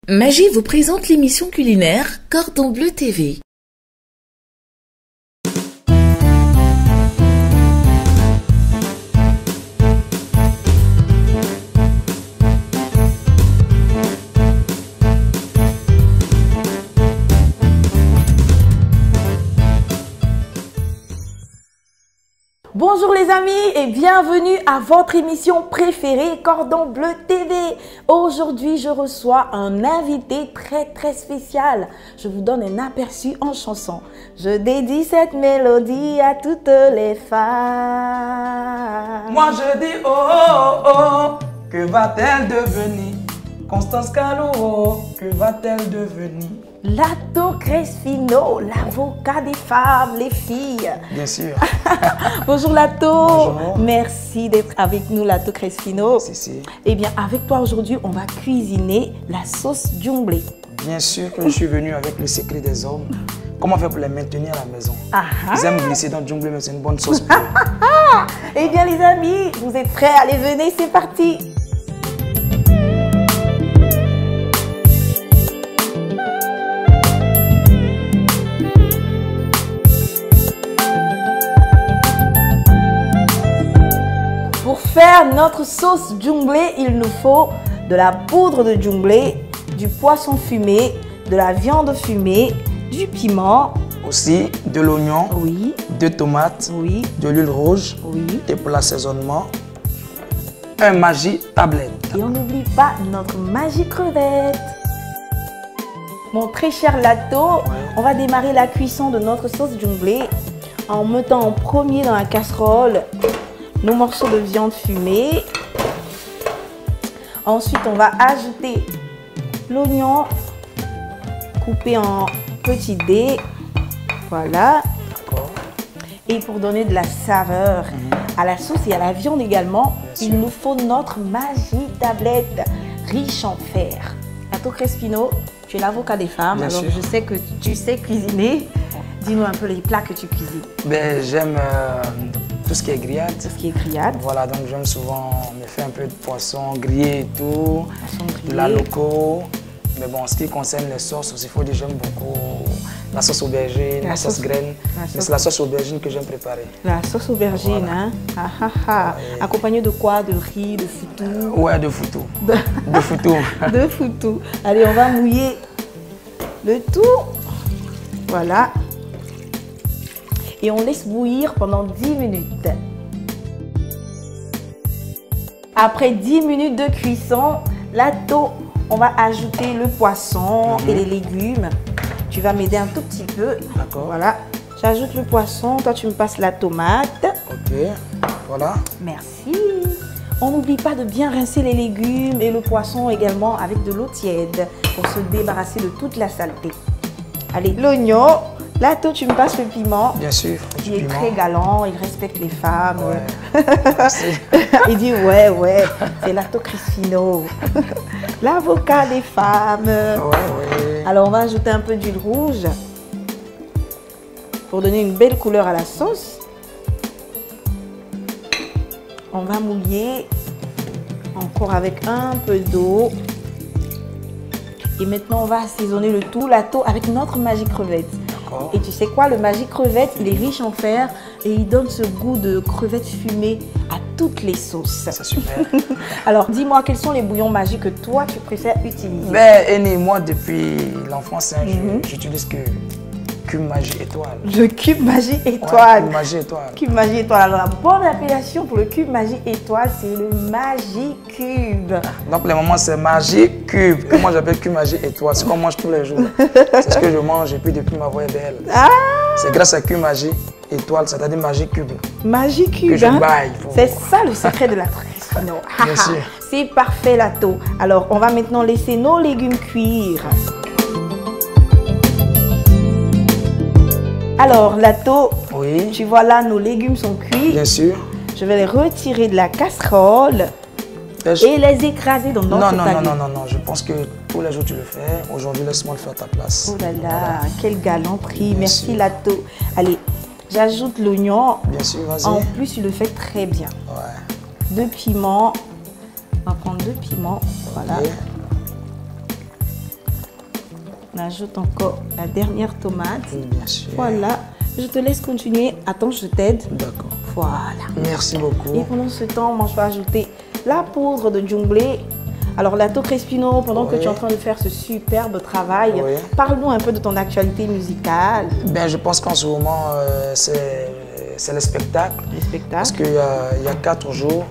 Magie vous présente l'émission culinaire Cordon Bleu TV. Bonjour les amis et bienvenue à votre émission préférée Cordon Bleu TV. Aujourd'hui, je reçois un invité très spécial. Je vous donne un aperçu en chanson. Je dédie cette mélodie à toutes les femmes. Moi je dis oh oh oh, que va-t-elle devenir? Constance Calo, que va-t-elle devenir? Lato Crespino, l'avocat des femmes, les filles. Bien sûr. Bonjour Lato. Bonjour. Merci d'être avec nous Lato Crespino. Si. Eh bien, avec toi aujourd'hui, on va cuisiner la sauce Djumblé. Bien sûr que je suis venu avec le secret des hommes. Comment faire pour les maintenir à la maison? Ils aiment glisser dans le Djumblé, mais c'est une bonne sauce pour eux. Eh bien les amis, vous êtes prêts? Allez, venez, c'est parti. Pour faire notre sauce Djumblé, il nous faut de la poudre de Djumblé, du poisson fumé, de la viande fumée, du piment. Aussi de l'oignon, Oui, de tomates, oui, de l'huile rouge oui. et pour l'assaisonnement, un Maggi tablette. Et on n'oublie pas notre Maggi crevette. Mon très cher Lato, on va démarrer la cuisson de notre sauce Djumblé en mettant en premier dans la casserole nos morceaux de viande fumée. Ensuite, on va ajouter l'oignon coupé en petits dés. Voilà. D'accord. Et pour donner de la saveur à la sauce et à la viande également, il nous faut notre Maggi tablette riche en fer. Lato Crespino, tu es l'avocat des femmes, Bien alors sûr. je sais que tu sais cuisiner. Dis-nous un peu les plats que tu cuisines. Ben, j'aime tout ce qui est grillade. Tout ce qui est grillade, Voilà, donc j'aime souvent me faire un peu de poisson grillé et tout, poisson grillé. la loco. Mais bon, en ce qui concerne les sauces, il faut dire j'aime beaucoup la sauce aubergine, la sauce graine. Mais c'est la sauce aubergine que j'aime préparer. La sauce aubergine, Voilà. hein? Accompagnée de quoi? De riz, de foutou? Ouais, de foutou. De foutou. De foutou. Allez, on va mouiller le tout. Voilà. Et on laisse bouillir pendant 10 minutes. Après 10 minutes de cuisson, Lato, on va ajouter le poisson et les légumes. Tu vas m'aider un tout petit peu. D'accord. Voilà. J'ajoute le poisson, toi tu me passes la tomate. Ok, voilà. Merci. On n'oublie pas de bien rincer les légumes et le poisson également avec de l'eau tiède pour se débarrasser de toute la saleté. Allez, l'oignon. Lato, tu me passes le piment. Bien sûr, Il du est piment. très galant, il respecte les femmes. Ouais. Merci. Il dit ouais, c'est Lato Crespino, l'avocat des femmes. Ouais. Alors on va ajouter un peu d'huile rouge pour donner une belle couleur à la sauce. On va mouiller encore avec un peu d'eau. Et maintenant on va assaisonner le tout, Lato, avec notre Maggi crevette. Et tu sais quoi, le Maggi crevette, il est riche en fer et il donne ce goût de crevette fumée à toutes les sauces. C'est super. Alors, dis-moi, quels sont les bouillons Maggi que toi, tu préfères utiliser? Ben, Eni, moi, depuis l'enfance, hein, j'utilise que Cube Maggi étoile. Le cube Maggi Ouais, étoile. Cube Maggi étoile. Cube Maggi étoile. Alors, la bonne appellation pour le cube Maggi étoile, c'est le Maggi cube. Donc, les moments, c'est Maggi Cube, que moi j'appelle Cube Maggi étoile. C'est ce qu'on mange tous les jours. C'est ce que je mange et puis depuis ma voix est belle. Ah, C'est grâce à Cube Maggi étoile, c'est-à-dire Maggi Cube. Maggi cube, Que je hein? baille. C'est ça le secret de la Crespino. Bien sûr. C'est parfait, Lato. Alors, on va maintenant laisser nos légumes cuire. Alors, Lato, Oui, tu vois là, nos légumes sont cuits. bien sûr. Je vais les retirer de la casserole et les écraser dans notre panier. Non, je pense que tous les jours tu le fais. Aujourd'hui, laisse-moi le faire à ta place. Oh là là, quelle galanterie. Bien Merci sûr. Lato. Allez, j'ajoute l'oignon. Bien sûr, vas-y. En plus, tu le fais très bien. Ouais. 2 piments. On va prendre 2 piments. Voilà. Ok. On ajoute encore la dernière tomate. Bien sûr. Voilà. Je te laisse continuer. Attends, je t'aide. D'accord. Voilà. Merci beaucoup. Et pendant ce temps, moi, je vais ajouter la poudre de djumblé. Alors, Lato Crespino, pendant que tu es en train de faire ce superbe travail, parle-nous un peu de ton actualité musicale. Ben, je pense qu'en ce moment, c'est le spectacle. Les spectacles. Parce qu'il y a 4 jours,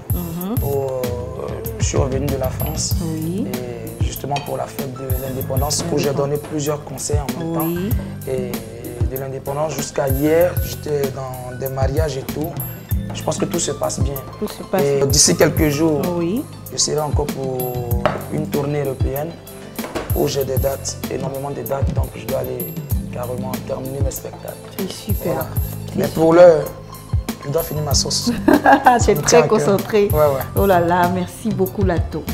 je suis revenu de la France. Oui. Et justement pour la fête de l'indépendance, où j'ai donné plusieurs concerts en même temps. Et de l'indépendance jusqu'à hier, j'étais dans des mariages et tout. Je pense que tout se passe bien. Tout se passe bien. D'ici quelques jours, je serai encore pour une tournée européenne où j'ai des dates, énormément de dates, donc je dois aller carrément terminer mes spectacles. C'est super. Voilà. Mais pour l'heure, je dois finir ma sauce. Tu es très concentré. Ouais, ouais. Oh là là, merci beaucoup Lato.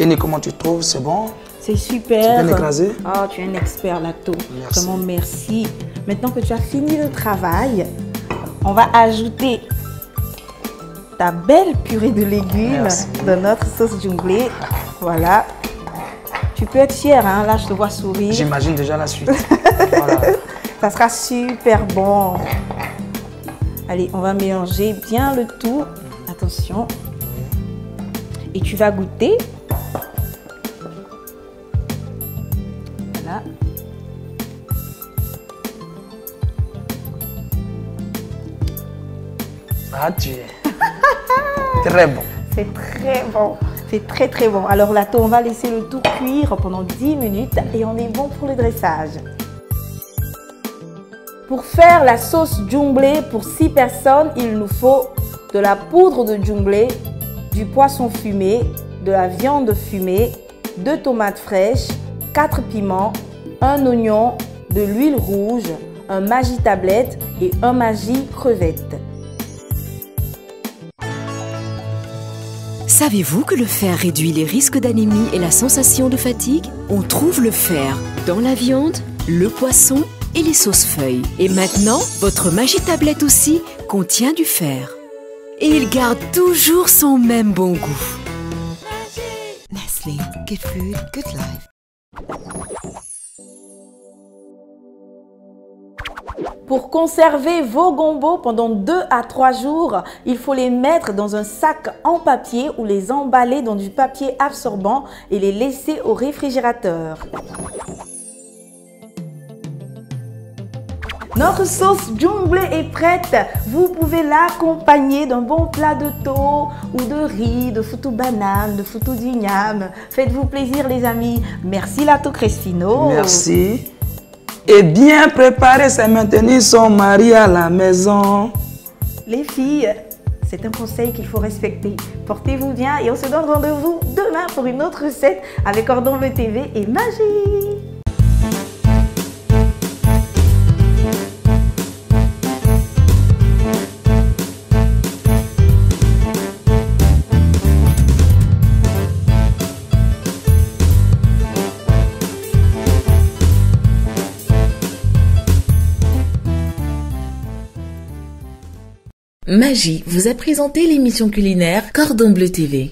Et comment tu trouves? C'est bon? C'est super. Tu peux l'écraser? Oh, tu es un expert Lato. Merci. Vraiment merci. Maintenant que tu as fini le travail, on va ajouter ta belle purée de légumes dans notre sauce djumblé. Voilà. Tu peux être fier, hein? Là je te vois sourire. J'imagine déjà la suite. Voilà. Ça sera super bon. Allez, on va mélanger bien le tout. Attention. Et tu vas goûter. Voilà. Ah, tu es très bon. C'est très bon. C'est très très bon. Alors Lato, on va laisser le tout cuire pendant 10 minutes et on est bon pour le dressage. Pour faire la sauce djumblé pour 6 personnes, il nous faut de la poudre de djumblé, du poisson fumé, de la viande fumée, 2 tomates fraîches, 4 piments, un oignon, de l'huile rouge, un Maggi tablette et un Maggi crevette. Savez-vous que le fer réduit les risques d'anémie et la sensation de fatigue? On trouve le fer dans la viande, le poisson et les sauces feuilles. Et maintenant, votre Maggi tablette aussi contient du fer. Et il garde toujours son même bon goût. Nestlé, good food, good life. Pour conserver vos gombos pendant 2 à 3 jours, il faut les mettre dans un sac en papier ou les emballer dans du papier absorbant et les laisser au réfrigérateur. Notre sauce djumblé est prête. Vous pouvez l'accompagner d'un bon plat de thon ou de riz, de foutou banane, de foutou d'igname. Faites-vous plaisir les amis. Merci Lato Crespino. Merci. Et bien préparer, c'est maintenir son mari à la maison. Les filles, c'est un conseil qu'il faut respecter. Portez-vous bien et on se donne rendez-vous demain pour une autre recette avec Cordon Bleu TV et Magie. Magie vous a présenté l'émission culinaire Cordon Bleu TV.